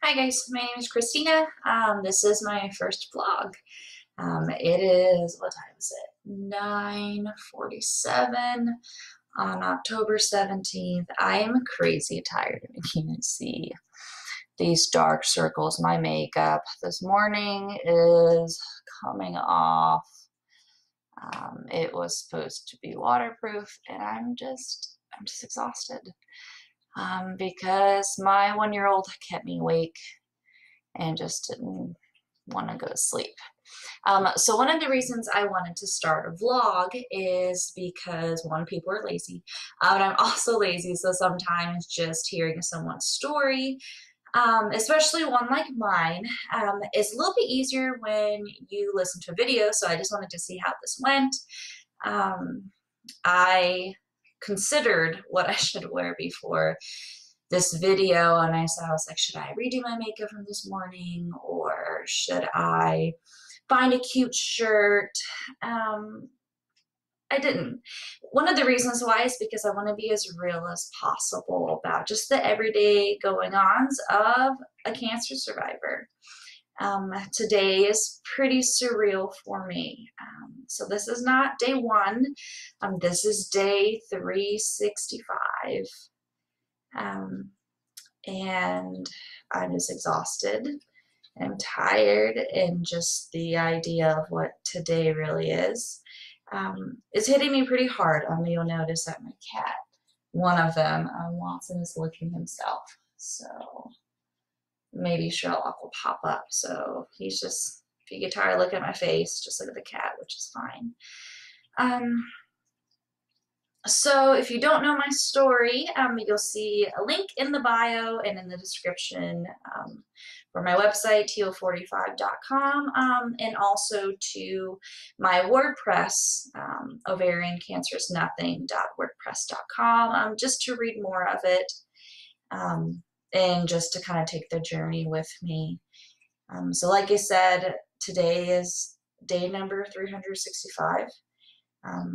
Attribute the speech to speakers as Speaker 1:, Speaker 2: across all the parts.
Speaker 1: Hi guys, my name is Kristinna. This is my first vlog. It is, what time is it? 9:47 on October 17th. I am crazy tired. You can see these dark circles. My makeup this morning is coming off. It was supposed to be waterproof and I'm just exhausted. Because my 1-year-old kept me awake and just didn't want to go to sleep. So one of the reasons I wanted to start a vlog is because, one, people are lazy, but I'm also lazy, so sometimes just hearing someone's story, especially one like mine, is a little bit easier when you listen to a video, so I just wanted to see how this went. I considered what I should wear before this video, and I was like, should I redo my makeup from this morning, or should I find a cute shirt? I didn't. One of the reasons why is because I want to be as real as possible about just the everyday going-ons of a cancer survivor. Today is pretty surreal for me. So this is not day one. This is day 365. And I'm just exhausted. I'm tired, and just the idea of what today really is hitting me pretty hard. You'll notice that my cat, one of them, Watson, is licking himself. So maybe Sherlock will pop up. So he's just, if you get tired of looking at my face, just look at the cat, which is fine. So if you don't know my story, you'll see a link in the bio and in the description for my website, to45.com, and also to my WordPress, ovariancancerisnothing.wordpress.com, just to read more of it, and just to kind of take the journey with me. So like I said, today is day number 365.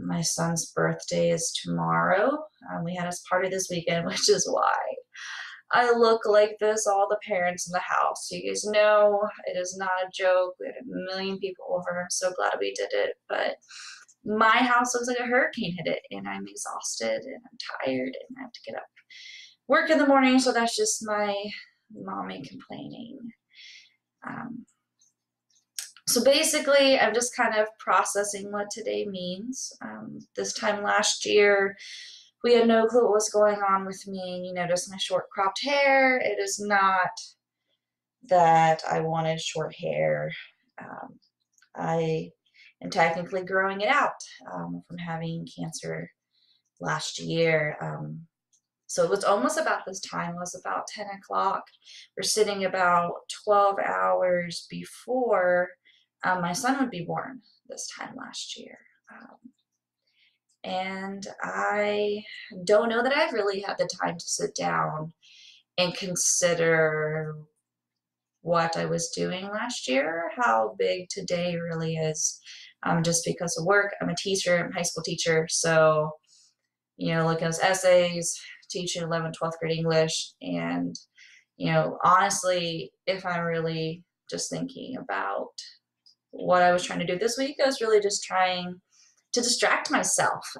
Speaker 1: My son's birthday is tomorrow. We had his party this weekend, which is why I look like this. All the parents in the house. You guys know it is not a joke. We had 1 million people over. I'm so glad we did it. But my house looks like a hurricane hit it, and I'm exhausted, and I'm tired, and I have to get up, work in the morning. So that's just my mommy complaining. So basically, I'm just kind of processing what today means. This time last year, we had no clue what was going on with me. You notice my short cropped hair. It is not that I wanted short hair. I am technically growing it out from having cancer last year. So it was almost about this time. It was about 10 o'clock. We're sitting about 12 hours before my son would be born this time last year. And I don't know that I've really had the time to sit down and consider what I was doing last year, how big today really is, just because of work. I'm a teacher, I'm a high school teacher, so, looking at those essays, teaching 11th, 12th grade English, and, honestly, if I'm really just thinking about what I was trying to do this week, I was really just trying to distract myself.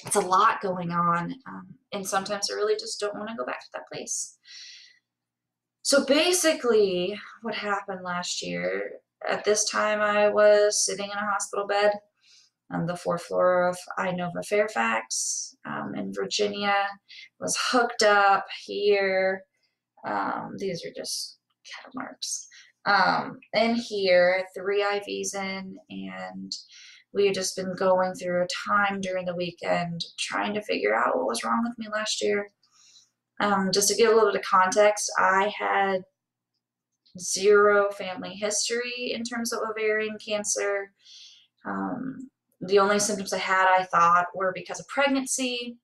Speaker 1: It's a lot going on, and sometimes I really just don't want to go back to that place. So basically, what happened last year, at this time I was sitting in a hospital bed on the 4th floor of Inova Fairfax in Virginia, was hooked up here. These are just cat marks. And here, 3 IVs in, and we had just been going through a time during the weekend trying to figure out what was wrong with me last year. Just to give a little bit of context, I had 0 family history in terms of ovarian cancer. The only symptoms I had, I thought, were because of pregnancy,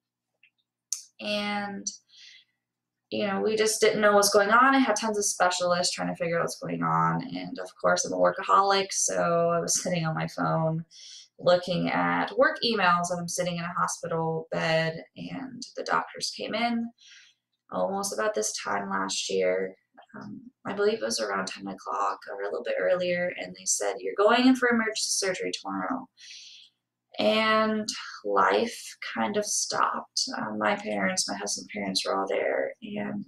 Speaker 1: and we just didn't know what was going on. I had tons of specialists trying to figure out what's going on. And of course, I'm a workaholic, so I was sitting on my phone looking at work emails, and I'm sitting in a hospital bed, and the doctors came in almost about this time last year. I believe it was around 10 o'clock or a little bit earlier, and they said, "You're going in for emergency surgery tomorrow." And life kind of stopped. My parents, my husband's parents were all there, and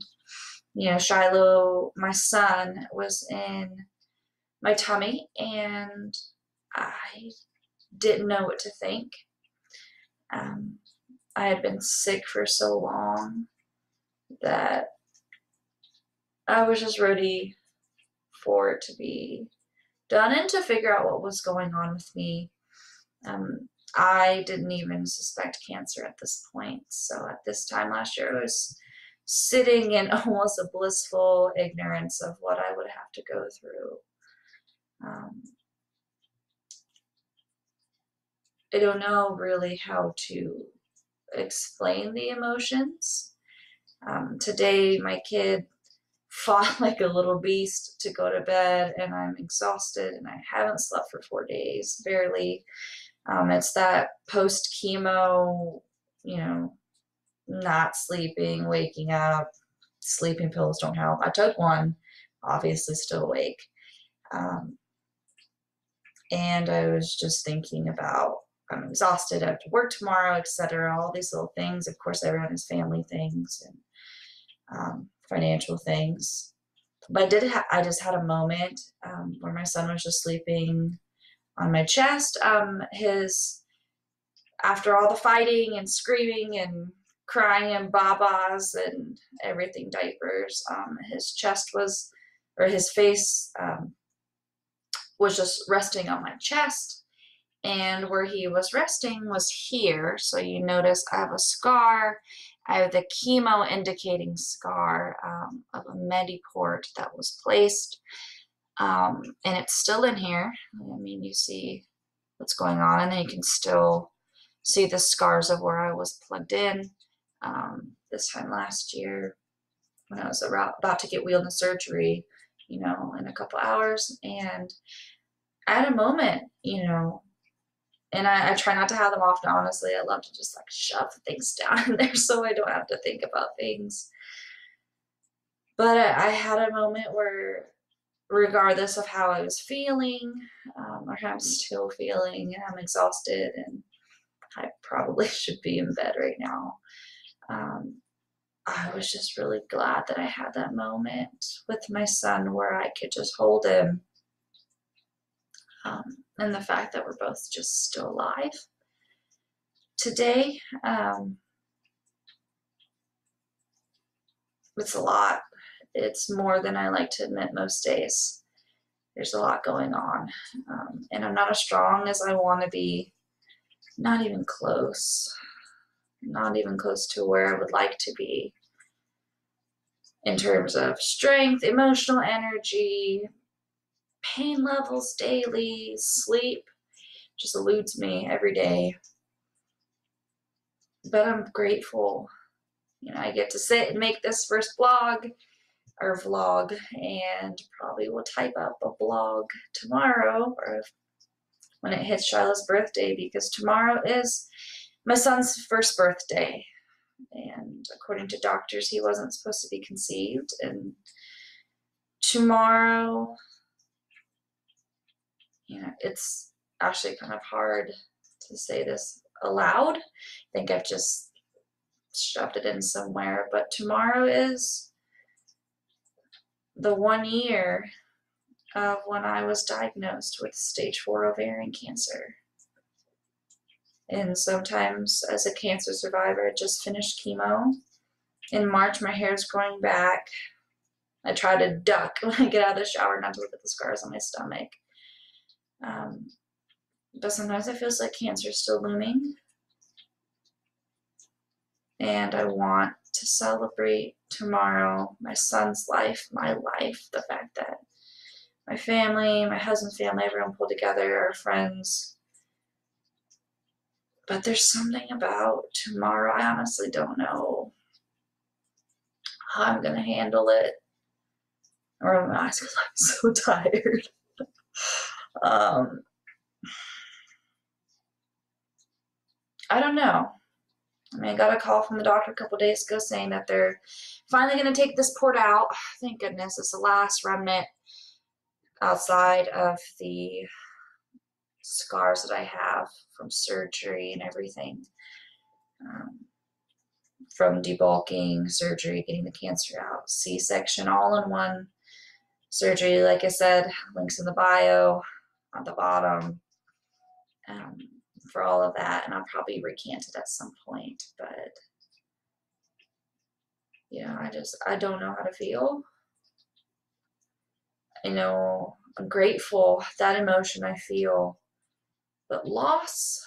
Speaker 1: Shiloh, my son, was in my tummy, and I didn't know what to think. Um, I had been sick for so long that I was just ready for it to be done and to figure out what was going on with me. I didn't even suspect cancer at this point. So at this time last year, I was sitting in almost a blissful ignorance of what I would have to go through. I don't know really how to explain the emotions. Today, my kid fought like a little beast to go to bed, and I'm exhausted, and I haven't slept for 4 days, barely. It's that post-chemo, not sleeping, waking up, sleeping pills don't help. I took one, obviously still awake. And I was just thinking about, I'm exhausted, I have to work tomorrow, etc. All these little things. Of course, everyone has family things and financial things. But I just had a moment where my son was just sleeping on my chest. After all the fighting and screaming and crying and babas and everything, diapers, his chest was, or his face was just resting on my chest. And where he was resting was here. So you notice I have a scar. I have the chemo indicating scar of a Mediport that was placed. And it's still in here. I mean, you see what's going on, and then you can still see the scars of where I was plugged in this time last year when I was about to get wheeled into surgery, in a couple hours. And I had a moment, and I try not to have them often, honestly. I love to just like shove things down in there so I don't have to think about things. But I had a moment where, regardless of how I was feeling, or how I'm still feeling, and I'm exhausted and I probably should be in bed right now, I was just really glad that I had that moment with my son where I could just hold him. And the fact that we're both just still alive today, it's a lot. It's more than I like to admit most days. There's a lot going on. And I'm not as strong as I want to be. Not even close. Not even close to where I would like to be in terms of strength, emotional energy, pain levels daily, sleep just eludes me every day. But I'm grateful. I get to sit and make this first vlog, and probably will type up a blog tomorrow or when it hits Shiloh's birthday, because tomorrow is my son's first birthday. And according to doctors, he wasn't supposed to be conceived. And tomorrow, it's actually kind of hard to say this aloud. I think I've just shoved it in somewhere. But tomorrow is the 1 year of when I was diagnosed with stage 4 ovarian cancer. And sometimes as a cancer survivor, I just finished chemo. In March, my hair is growing back. I try to duck when I get out of the shower not to look at the scars on my stomach. But sometimes it feels like cancer is still looming. And I want to celebrate tomorrow my son's life, my life, the fact that my family, my husband's family, everyone pulled together, our friends. But there's something about tomorrow. I honestly don't know how I'm going to handle it. Or my eyes because I'm so tired. I don't know. I mean, I got a call from the doctor a couple days ago saying that they're finally going to take this port out. Thank goodness. It's the last remnant outside of the scars that I have from surgery and everything. From debulking, surgery, getting the cancer out, C-section, all in one surgery. Like I said, links in the bio on the bottom for all of that. And I'll probably recant it at some point. But, you know, I don't know how to feel. You know, I'm grateful, that emotion I feel. But loss,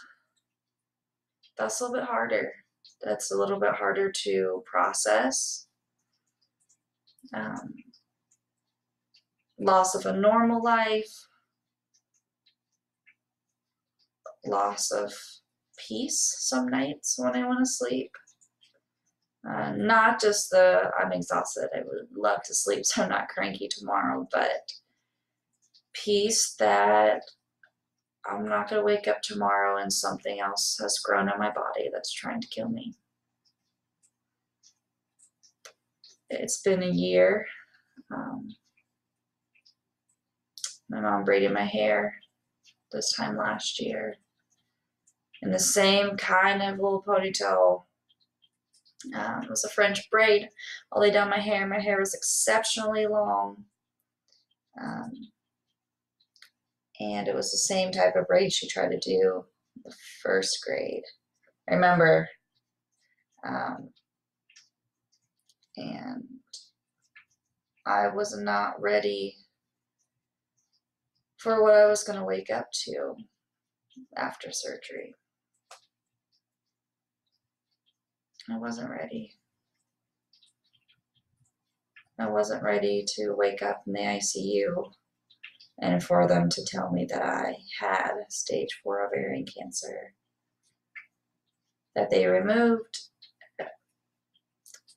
Speaker 1: that's a little bit harder. That's a little bit harder to process. Loss of a normal life, loss of peace some nights when I want to sleep. Not just I'm exhausted, I would love to sleep so I'm not cranky tomorrow, but peace that I'm not going to wake up tomorrow and something else has grown in my body that's trying to kill me. It's been a year. My mom braided my hair this time last year in the same kind of little ponytail. It was a French braid all the way down my hair. My hair was exceptionally long. And it was the same type of braid she tried to do the first grade. I remember. And I was not ready for what I was going to wake up to after surgery. I wasn't ready. I wasn't ready to wake up in the ICU and for them to tell me that I had stage 4 ovarian cancer, that they removed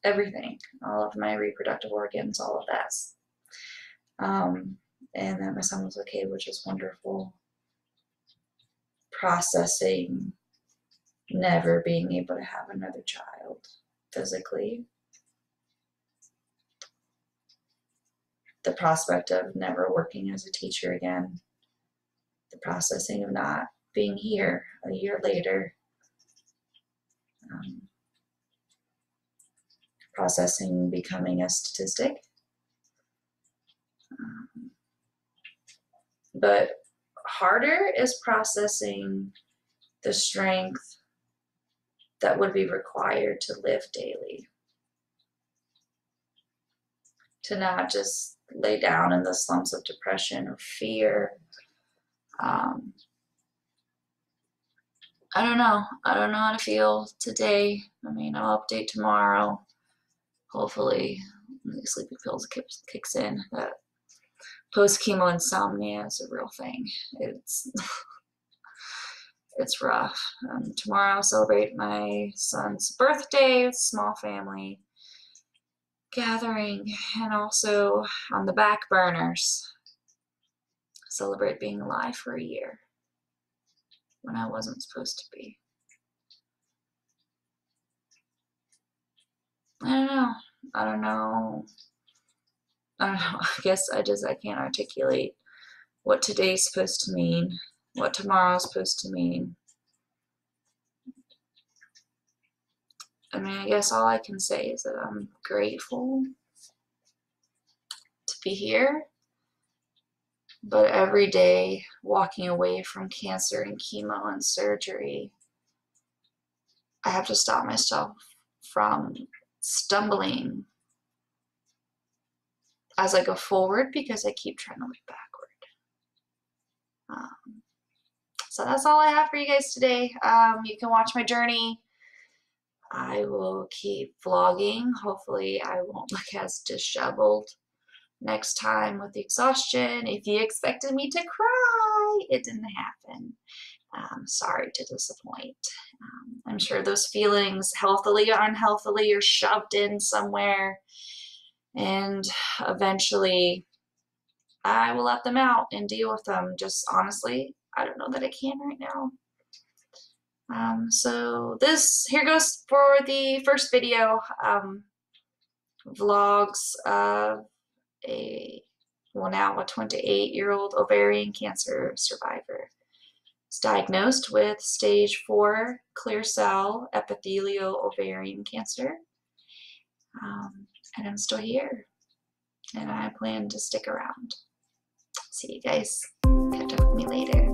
Speaker 1: everything, all of my reproductive organs, all of that. And that my son was okay, which is wonderful. Processing never being able to have another child physically. The prospect of never working as a teacher again. The processing of not being here a year later. Processing becoming a statistic. But harder is processing the strength that would be required to live daily. To not just lay down in the slumps of depression or fear. I don't know. I don't know how to feel today. I mean, I'll update tomorrow. Hopefully, the sleeping pills kicks in. That post-chemo insomnia is a real thing. It's rough. Tomorrow I'll celebrate my son's birthday with a small family gathering, and also on the back burners, celebrate being alive for a year when I wasn't supposed to be. I don't know. I guess I can't articulate what today's supposed to mean, what tomorrow's supposed to mean. I mean, I guess all I can say is that I'm grateful to be here, but every day walking away from cancer and chemo and surgery, I have to stop myself from stumbling as I go forward because I keep trying to look backward. So that's all I have for you guys today. You can watch my journey. I will keep vlogging. Hopefully I won't look as disheveled next time with the exhaustion. If you expected me to cry, it didn't happen. Sorry to disappoint. I'm sure those feelings, healthily or unhealthily, are shoved in somewhere. And eventually I will let them out and deal with them. Just honestly, I don't know that I can right now. So here goes for the first video, vlogs of now a 28-year-old ovarian cancer survivor. Was diagnosed with stage 4 clear cell epithelial ovarian cancer. And I'm still here, and I plan to stick around. See you guys. Catch up with me later.